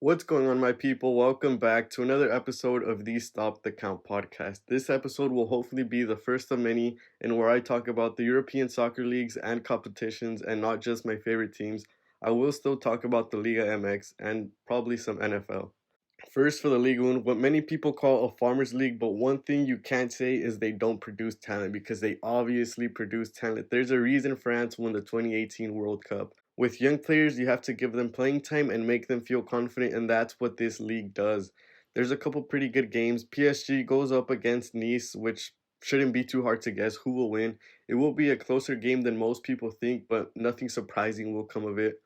What's going on, my people? Welcome back to another episode of the Stop the Count podcast. This episode will hopefully be the first of many in where I talk about the European soccer leagues and competitions and not just my favorite teams. I will still talk about the Liga MX and probably some NFL. First, for the Ligue 1, what many people call a farmers league, but one thing you can't say is they don't produce talent because they obviously produce talent. There's a reason France won the 2018 World Cup. With young players, you have to give them playing time and make them feel confident, and that's what this league does. There's a couple pretty good games. PSG goes up against Nice, which shouldn't be too hard to guess who will win. It will be a closer game than most people think, but nothing surprising will come of it.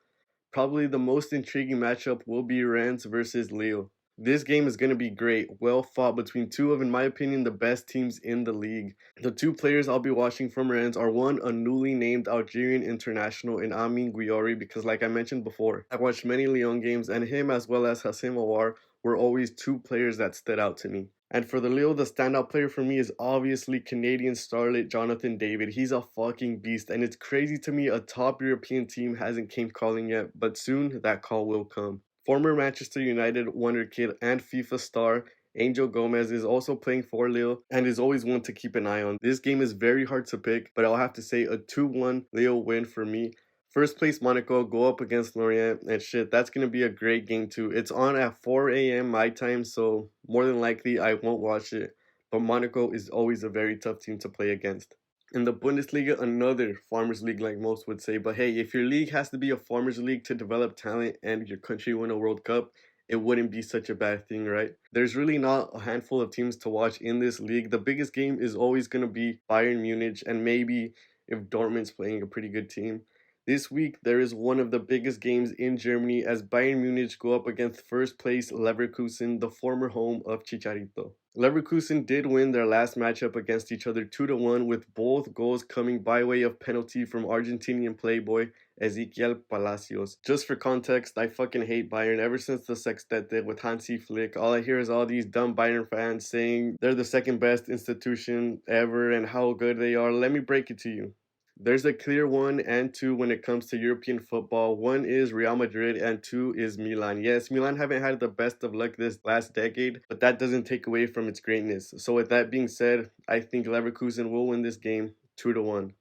Probably the most intriguing matchup will be Rennes versus Lille. This game is going to be great, well fought between two of, in my opinion, the best teams in the league. The two players I'll be watching from Rennes are one, a newly named Algerian international in Amin Gouiri, because like I mentioned before, I watched many Lyon games, and him as well as Hassan Mawar were always two players that stood out to me. And for the Lille, the standout player for me is obviously Canadian starlet Jonathan David. He's a fucking beast, and it's crazy to me a top European team hasn't came calling yet, but soon that call will come. Former Manchester United wonderkid and FIFA star Angel Gomez is also playing for Lille and is always one to keep an eye on. This game is very hard to pick, but I'll have to say a 2-1 Lille win for me. First place Monaco go up against Lorient, and shit, that's going to be a great game too. It's on at 4 a.m. my time, so more than likely I won't watch it. But Monaco is always a very tough team to play against. In the Bundesliga, another farmers league like most would say, but hey, if your league has to be a farmers league to develop talent and your country win a World Cup, it wouldn't be such a bad thing, right? There's really not a handful of teams to watch in this league. The biggest game is always going to be Bayern Munich, and maybe if Dortmund's playing a pretty good team. This week, there is one of the biggest games in Germany as Bayern Munich go up against first place Leverkusen, the former home of Chicharito. Leverkusen did win their last matchup against each other 2-1, with both goals coming by way of penalty from Argentinian playboy Ezequiel Palacios. Just for context, I fucking hate Bayern ever since the sextete with hansiflick. All I hear is all these dumb Bayern fans saying they're the second best institution ever and how good they are. Let me break it to you. There's a clear one and two when it comes to European football. One is Real Madrid and two is Milan. Yes, Milan haven't had the best of luck this last decade, but that doesn't take away from its greatness. So with that being said, I think Leverkusen will win this game 2-1.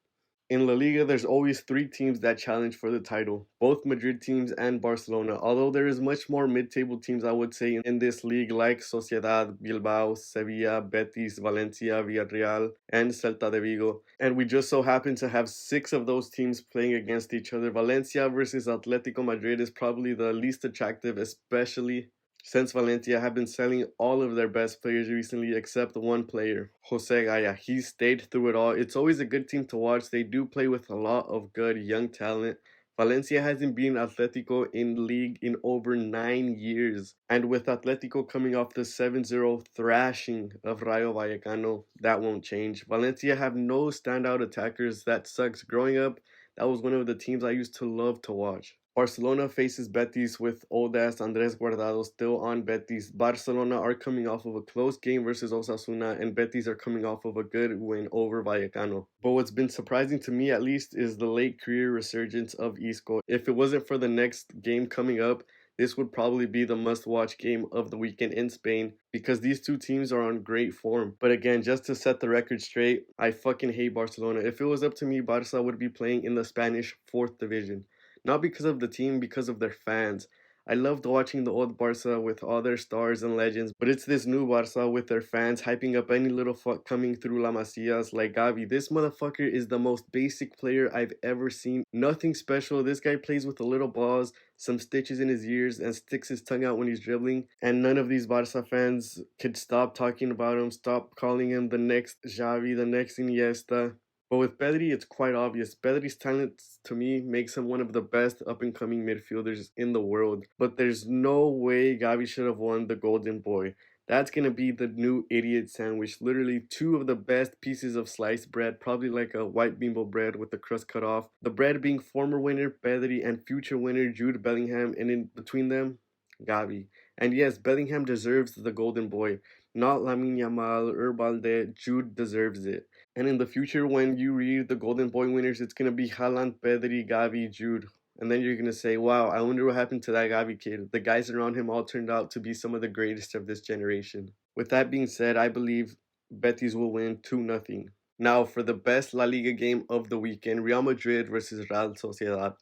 In La Liga, there's always three teams that challenge for the title, both Madrid teams and Barcelona, although there is much more mid-table teams, I would say, in this league like Sociedad, Bilbao, Sevilla, Betis, Valencia, Villarreal, and Celta de Vigo. And we just so happen to have six of those teams playing against each other. Valencia versus Atleticomadrid is probably the least attractive, especially since Valencia have been selling all of their best players recently except one player, Jose Gaya. He stayed through it all. It's always a good team to watch. They do play with a lot of good young talent. Valencia hasn't beaten Atletico in league in over 9 years. And with Atletico coming off the 7-0 thrashing of Rayo Vallecano, that won't change. Valencia have no standout attackers. That sucks. Growing up, that was one of the teams I used to love to watch. Barcelona faces Betis with old-ass Andres Guardado still on Betis. Barcelona are coming off of a close game versus Osasuna, and Betis are coming off of a good win over Vallecano. But what's been surprising to me at least is the late career resurgence of Isco. If it wasn't for the next game coming up, this would probably be the must-watch game of the weekend in Spain because these two teams are on great form. But again, just to set the record straight, I fucking hate Barcelona. If it was up to me, Barca would be playing in the Spanish 4th division. Not because of the team, because of their fans. I loved watching the old Barca with all their stars and legends, but it's this new Barca with their fans hyping up any little fuck coming through La Masias like Gavi. This motherfucker is the most basic player I've ever seen. Nothing special. This guy plays with the little balls, some stitches in his ears, and sticks his tongue out when he's dribbling. And none of these Barca fans could stop talking about him, stop calling him the next Xavi, the next Iniesta. But with Pedri, it's quite obvious. Pedri's talent, to me, makes him one of the best up-and-coming midfielders in the world. But there's no way Gavi should have won the Golden Boy. That's going to be the new idiot sandwich. Literally two of the best pieces of sliced bread, probably like a white bimbo bread with the crust cut off. The bread being former winner Pedri and future winner Judebellingham, and in between them, Gavi. And yes, Bellingham deserves the Golden Boy. Not Lamine Yamal or Balde. Jude deserves it. And in the future, when you read the Golden Boy winners, it's going to be Haaland, Pedri, Gavi, Jude. And then you're going to say, wow, I wonder what happened to that Gavi kid. The guys around him all turned out to be some of the greatest of this generation. With that being said, I believe Betis will win 2-0. Now, for the best La Liga game of the weekend, Real Madrid versus Real Sociedad.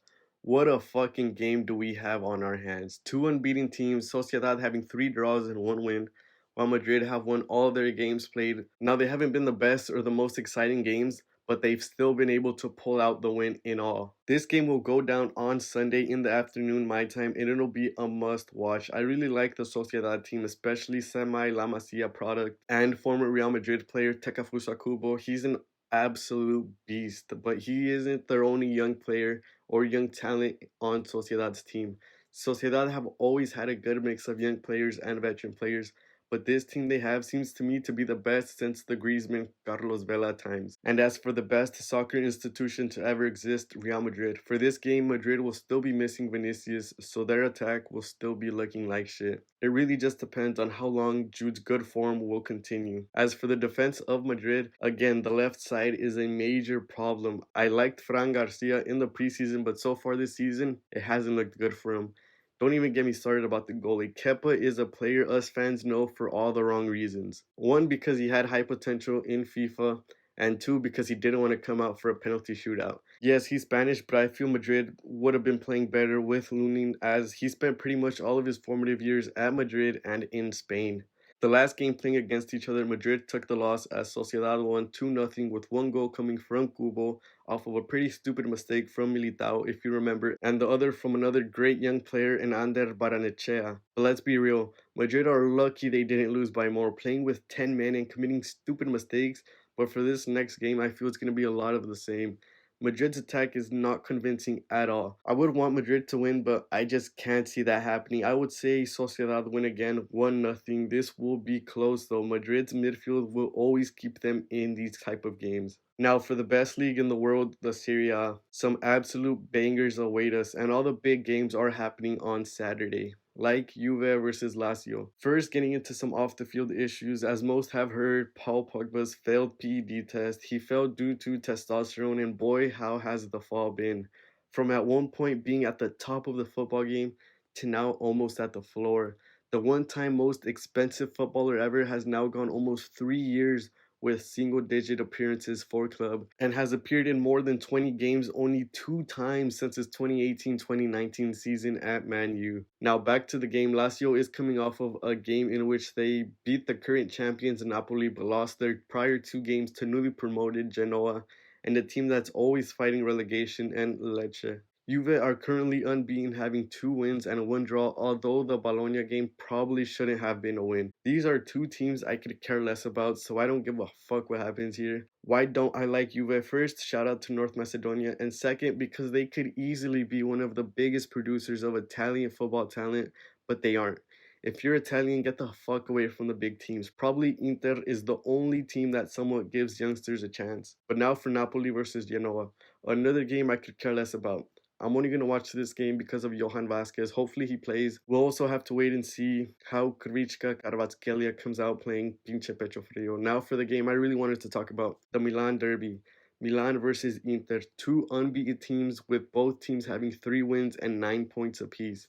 What a fucking game do we have on our hands. Two unbeaten teams, Sociedad having 3 draws and 1 win, while Madrid have won all their games played. Now, they haven't been the best or the most exciting games, but they've still been able to pull out the win in all. This game will go down on Sunday in the afternoon my time, and it'll be a must watch. I really like the Sociedad team, especially semi-La Masia product and former Real Madrid player Tekafusa Kubo. He's an absolute beast, but he isn't their only young player or young talent on Sociedad's team. Sociedad have always had a good mix of young players and veteran players, but this team they have seems to me to be the best since the Griezmann Carlos Vela times. And as for the best soccer institution to ever exist, Real Madrid. For this game, Madrid will still be missing Vinicius, so their attack will still be looking like shit. It really just depends on how long Jude's good form will continue. As for the defense of Madrid, again, the left side is a major problem. I liked Fran Garcia in the preseason, but so far this season, it hasn't looked good for him. Don't even get me started about the goalie. Kepa is a player us fans know for all the wrong reasons. One, because he had high potential in FIFA, and two, because he didn't want to come out for a penalty shootout. Yes, he's Spanish, but I feel Madrid would have been playing better with Lunin, as he spent pretty much all of his formative years at Madrid and in Spain. The last game playing against each other, Madrid took the loss as Sociedad won 2-0 with one goal coming from Kubo off of a pretty stupid mistake from Militao, if you remember, and the other from another great young player in Ander Baranechea. But let's be real, Madrid are lucky they didn't lose by more, playing with 10 men and committing stupid mistakes, but for this next game, I feel it's going to be a lot of the same. Madrid's attack is not convincing at all. I would want Madrid to win, but I just can't see that happening. I would say Sociedad win again, 1-0. This will be close though. Madrid's midfield will always keep them in these type of games. Now for the best league in the world, the Serie A, some absolute bangers await us, and all the big games are happening on Saturday, like Juve versus Lazio. First, getting into some off-the-field issues, as most have heard, Paul Pogba's failed PED test. He failed due to testosterone, and boy, how has the fall been. From at one point being at the top of the football game to now almost at the floor. The one-time most expensive footballer ever has now gone almost 3 years with single-digit appearances for club and has appeared in more than 20 games only 2 times since his 2018-2019 season at Man U. Now back to the game, Lazio is coming off of a game in which they beat the current champions Napoli but lost their prior 2 games to newly promoted Genoa and a team that's always fighting relegation and Lecce. Juve are currently unbeaten, having 2 wins and 1 draw, although the Bologna game probably shouldn't have been a win. These are 2 teams I could care less about, so I don't give a fuck what happens here. Why don't I like Juve? First, shout out to North Macedonia, and second, because they could easily be one of the biggest producers of Italian football talent, but they aren't. If you're Italian, get the fuck away from the big teams. Probably Inter is the only team that somewhat gives youngsters a chance. But now for Napoli versus Genoa, another game I could care less about. I'm only going to watch this game because of Johan Vasquez. Hopefully he plays. We'll also have to wait and see how Krivichka Kvaratskhelia comes out playing Pinche Pecho Frio. Now for the game I really wanted to talk about, the Milan derby. Milan versus Inter, 2 unbeaten teams with both teams having 3 wins and 9 points apiece.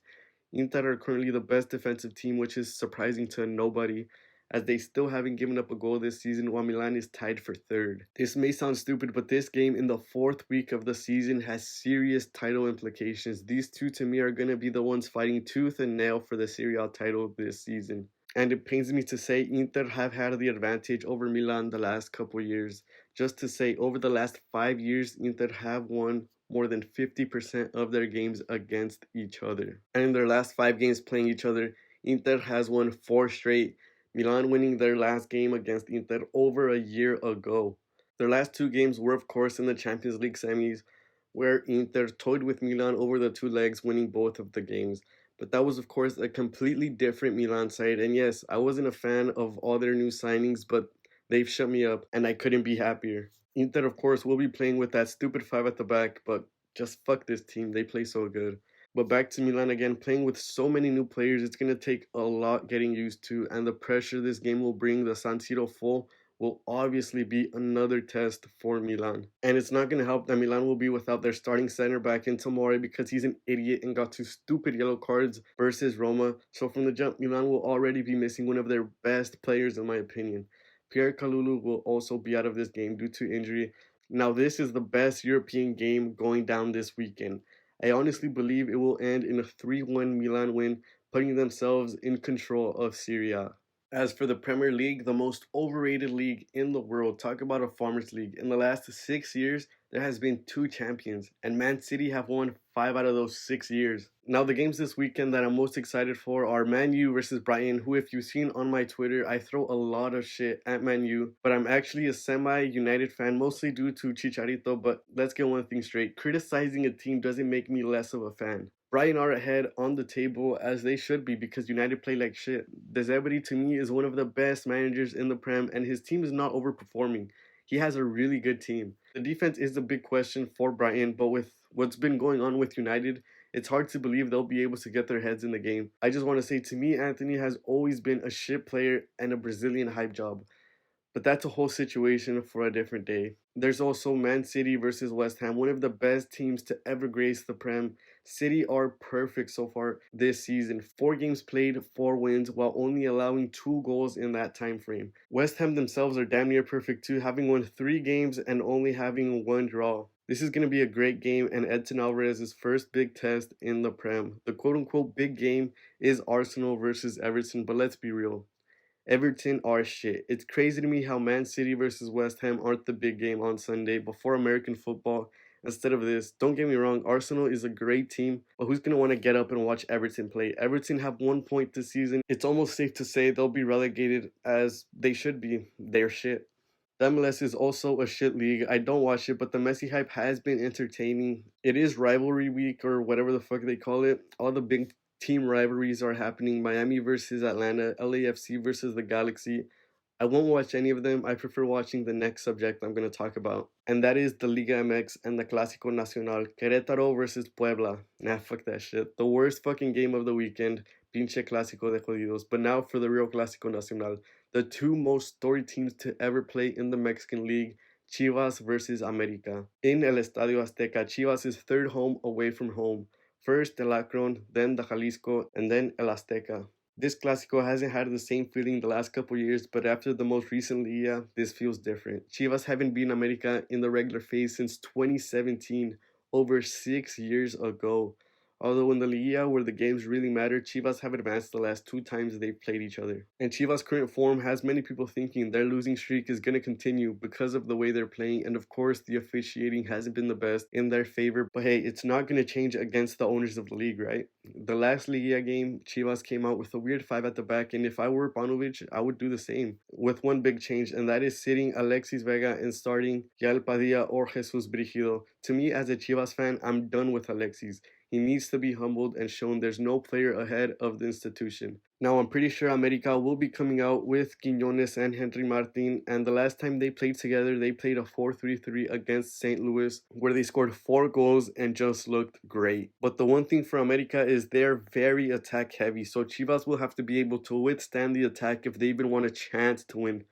Inter are currently the best defensive team, which is surprising to nobody, as they still haven't given up a goal this season while Milan is tied for 3rd. This may sound stupid, but this game in the 4th week of the season has serious title implications. These two to me are going to be the ones fighting tooth and nail for the Serie A title this season. And it pains me to say Inter have had the advantage over Milan the last couple years. Just to say, over the last 5 years, Inter have won more than 50% of their games against each other. And in their last 5 games playing each other, Inter has won 4 straight, Milan winning their last game against Inter over a year ago. Their last 2 games were of course in the Champions League semis, where Inter toyed with Milan over the 2 legs, winning both of the games. But that was of course a completely different Milan side, and yes, I wasn't a fan of all their new signings, but they've shut me up, and I couldn't be happier. Inter of course will be playing with that stupid 5 at the back, but just fuck this team, they play so good. But back to Milan again, playing with so many new players, it's going to take a lot getting used to, and the pressure this game will bring the San Siro full will obviously be another test for Milan. And it's not going to help that Milan will be without their starting center back in Tomori because he's an idiot and got two stupid yellow cards versus Roma. So from the jump, Milan will already be missing one of their best players in my opinion. Pierre Kalulu will also be out of this game due to injury. Now this is the best European game going down this weekend. I honestly believe it will end in a 3-1 Milan win, putting themselves in control of Serie A. As for the Premier League, the most overrated league in the world, talk about a farmers league. In the last 6 years, there has been two champions, and Man City have won 5 out of those 6 years. Now, the games this weekend that I'm most excited for are Man U versus Brighton, who, if you've seen on my Twitter, I throw a lot of shit at Man U, but I'm actually a semi-United fan, mostly due to Chicharito. But let's get one thing straight: criticizing a team doesn't make me less of a fan. Brighton are ahead on the table as they should be because United play like shit. De Zerbi to me is one of the best managers in the Prem, and his team is not overperforming. He has a really good team. The defense is the big question for Brighton, but with what's been going on with United, it's hard to believe they'll be able to get their heads in the game. I just want to say, to me, Anthony has always been a shit player and a Brazilian hype job. But that's a whole situation for a different day. There's also Man City versus West Ham, one of the best teams to ever grace the Prem. City are perfect so far this season. 4 games played, 4 wins, while only allowing 2 goals in that time frame. West Ham themselves are damn near perfect too, having won 3 games and only having 1 draw. This is going to be a great game and Edson Alvarez's first big test in the Prem. The quote-unquote big game is Arsenal versus Everton, but let's be real. Everton are shit. It's crazy to me how Man City versus West Ham aren't the big game on Sunday before American football instead of this. Don't get me wrong, Arsenal is a great team, but who's going to want to get up and watch Everton play? Everton have 1 point this season. It's almost safe to say they'll be relegated as they should be. They're shit. The MLS is also a shit league. I don't watch it, but the Messi hype has been entertaining. It is rivalry week or whatever the fuck they call it. All the big team rivalries are happening. Miami versus Atlanta, LAFC versus the Galaxy. I won't watch any of them. I prefer watching the next subject I'm going to talk about. And that is the Liga MX and the Clasico Nacional. Querétaro versus Puebla. Nah, fuck that shit. The worst fucking game of the weekend. Pinche Clásico de Jodidos. But now for the real Clásico Nacional. The 2 most storied teams to ever play in the Mexican League. Chivas versus America. In El Estadio Azteca, Chivas is third home away from home. First El Akron, then the Jalisco, and then El Azteca. This Clásico hasn't had the same feeling the last couple years, but after the most recent Liga, this feels different. Chivas haven't beaten America in the regular phase since 2017, over 6 years ago. Although in the Liga, where the games really matter, Chivas have advanced the last 2 times they've played each other. And Chivas' current form has many people thinking their losing streak is going to continue because of the way they're playing, and of course the officiating hasn't been the best in their favor, but hey, it's not going to change against the owners of the league, right? The last Liga game, Chivas came out with a weird 5 at the back, and if I were Panovich, I would do the same, with one big change, and that is sitting Alexis Vega and starting Yael Padilla or Jesus Brigido. To me, as a Chivas fan, I'm done with Alexis. He needs to be humbled and shown there's no player ahead of the institution. Now, I'm pretty sure America will be coming out with Quiñones and Henry Martin, and the last time they played together, they played a 4-3-3 against St. Louis, where they scored 4 goals and just looked great. But the one thing for America is they're very attack heavy, so Chivas will have to be able to withstand the attack if they even want a chance to win.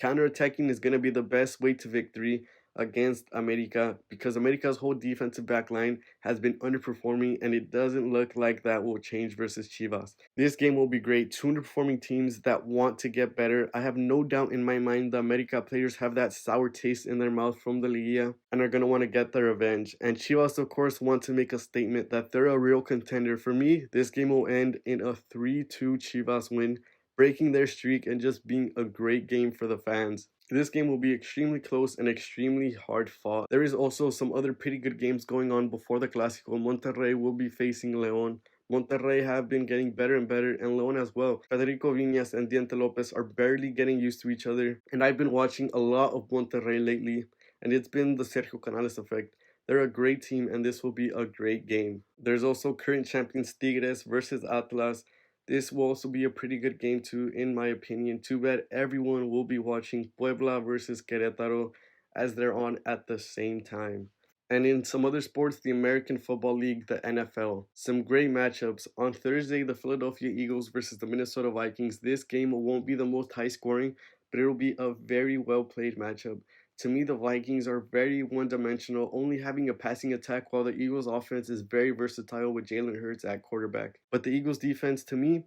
Counterattacking is going to be the best way to victory against America because America's whole defensive back line has been underperforming and it doesn't look like that will change versus Chivas. This game will be great. 2 underperforming teams that want to get better. I have no doubt in my mind the America players have that sour taste in their mouth from the Liga and are going to want to get their revenge. And Chivas, of course, want to make a statement that they're a real contender. For me, this game will end in a 3-2 Chivas win, breaking their streak and just being a great game for the fans. This game will be extremely close and extremely hard fought. There is also some other pretty good games going on before the Clásico. Monterrey will be facing León. Monterrey have been getting better and better, and León as well. Federico Viñas and Diente Lopez are barely getting used to each other, and I've been watching a lot of Monterrey lately, and it's been the Sergio Canales effect. They're a great team, and this will be a great game. There's also current champions Tigres versus Atlas. This will also be a pretty good game too, in my opinion. Too bad everyone will be watching Puebla versus Querétaro as they're on at the same time. And in some other sports, the American Football League, the NFL. Some great matchups. On Thursday, the Philadelphia Eagles versus the Minnesota Vikings. This game won't be the most high scoring, but it'll be a very well played matchup. To me, the Vikings are very one dimensional, only having a passing attack, while the Eagles' offense is very versatile with Jalen Hurts at quarterback. But the Eagles' defense, to me,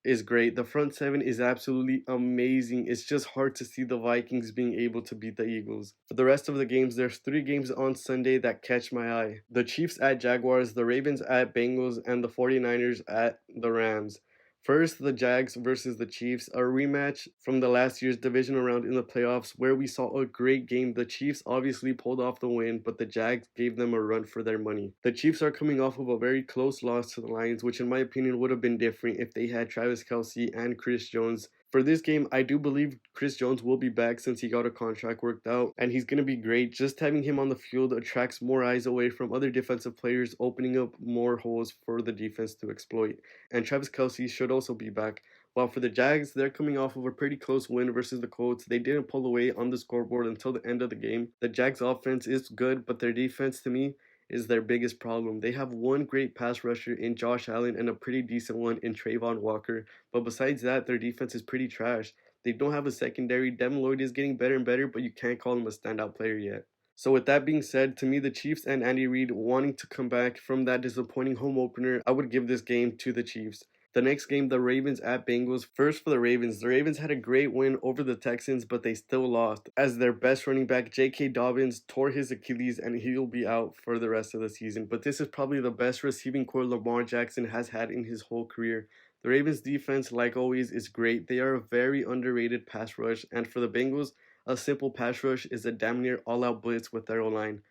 is great. The front seven is absolutely amazing. It's just hard to see the Vikings being able to beat the Eagles. For the rest of the games, there's three games on Sunday that catch my eye. The Chiefs at Jaguars, the Ravens at Bengals, and the 49ers at the Rams. First, the Jags versus the Chiefs, a rematch from the last year's divisional round in the playoffs where we saw a great game. The Chiefs obviously pulled off the win, but the Jags gave them a run for their money. The Chiefs are coming off of a very close loss to the Lions, which in my opinion would have been different if they had Travis Kelce and Chris Jones. For this game, I do believe Chris Jones will be back since he got a contract worked out, and he's going to be great. Just having him on the field attracts more eyes away from other defensive players, opening up more holes for the defense to exploit. And Travis Kelce should also be back. While for the Jags, they're coming off of a pretty close win versus the Colts. They didn't pull away on the scoreboard until the end of the game. The Jags' offense is good, but their defense, to me, is their biggest problem. They have one great pass rusher in Josh Allen and a pretty decent one in Trayvon Walker, but besides that, their defense is pretty trash. They don't have a secondary. Devin Lloyd is getting better and better, but you can't call him a standout player yet. So with that being said, to me, the Chiefs and Andy Reid wanting to come back from that disappointing home opener, I would give this game to the Chiefs. The next game, the Ravens at Bengals. First for the Ravens. The Ravens had a great win over the Texans, but they still lost as their best running back, J.K. Dobbins, tore his Achilles and he'll be out for the rest of the season. But this is probably the best receiving core Lamar Jackson has had in his whole career. The Ravens defense, like always, is great. They are a very underrated pass rush, and for the Bengals, a simple pass rush is a damn near all-out blitz with their O-line.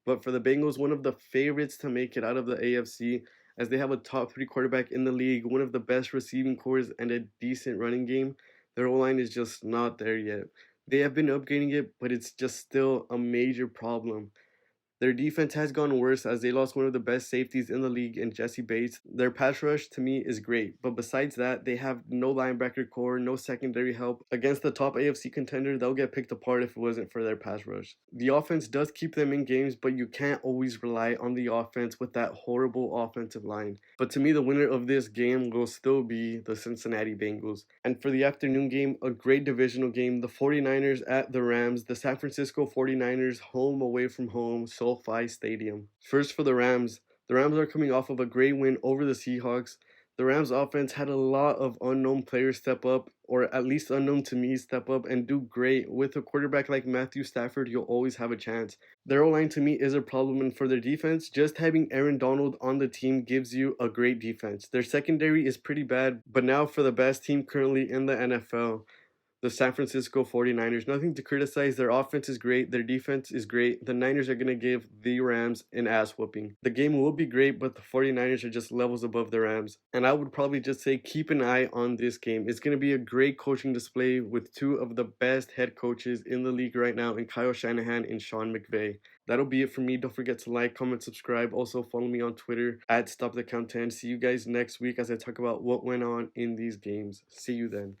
But for the Bengals, one of the favorites to make it out of the AFC, as they have a top three quarterback in the league, one of the best receiving cores, and a decent running game. Their O line is just not there yet. They have been upgrading it, but it's just still a major problem. Their defense has gone worse as they lost one of the best safeties in the league in Jesse Bates. Their pass rush to me is great, but besides that, they have no linebacker core, no secondary help. Against the top AFC contender, they'll get picked apart if it wasn't for their pass rush. The offense does keep them in games, but you can't always rely on the offense with that horrible offensive line. But to me, the winner of this game will still be the Cincinnati Bengals. And for the afternoon game, a great divisional game, the 49ers at the Rams, the San Francisco 49ers home away from home, SoFi Stadium. First for the Rams are coming off of a great win over the Seahawks. The Rams offense had a lot of unknown players step up, or at least unknown to me, step up and do great. With a quarterback like Matthew Stafford, you'll always have a chance. Their O-line to me is a problem, and for their defense, just having Aaron Donald on the team gives you a great defense. Their secondary is pretty bad, but now for the best team currently in the NFL, the San Francisco 49ers. Nothing to criticize. Their offense is great. Their defense is great. The Niners are going to give the Rams an ass whooping. The game will be great, but the 49ers are just levels above the Rams. And I would probably just say keep an eye on this game. It's going to be a great coaching display with two of the best head coaches in the league right now in Kyle Shanahan and Sean McVay. That'll be it for me. Don't forget to like, comment, subscribe. Also follow me on Twitter at StopTheCount10. See you guys next week as I talk about what went on in these games. See you then.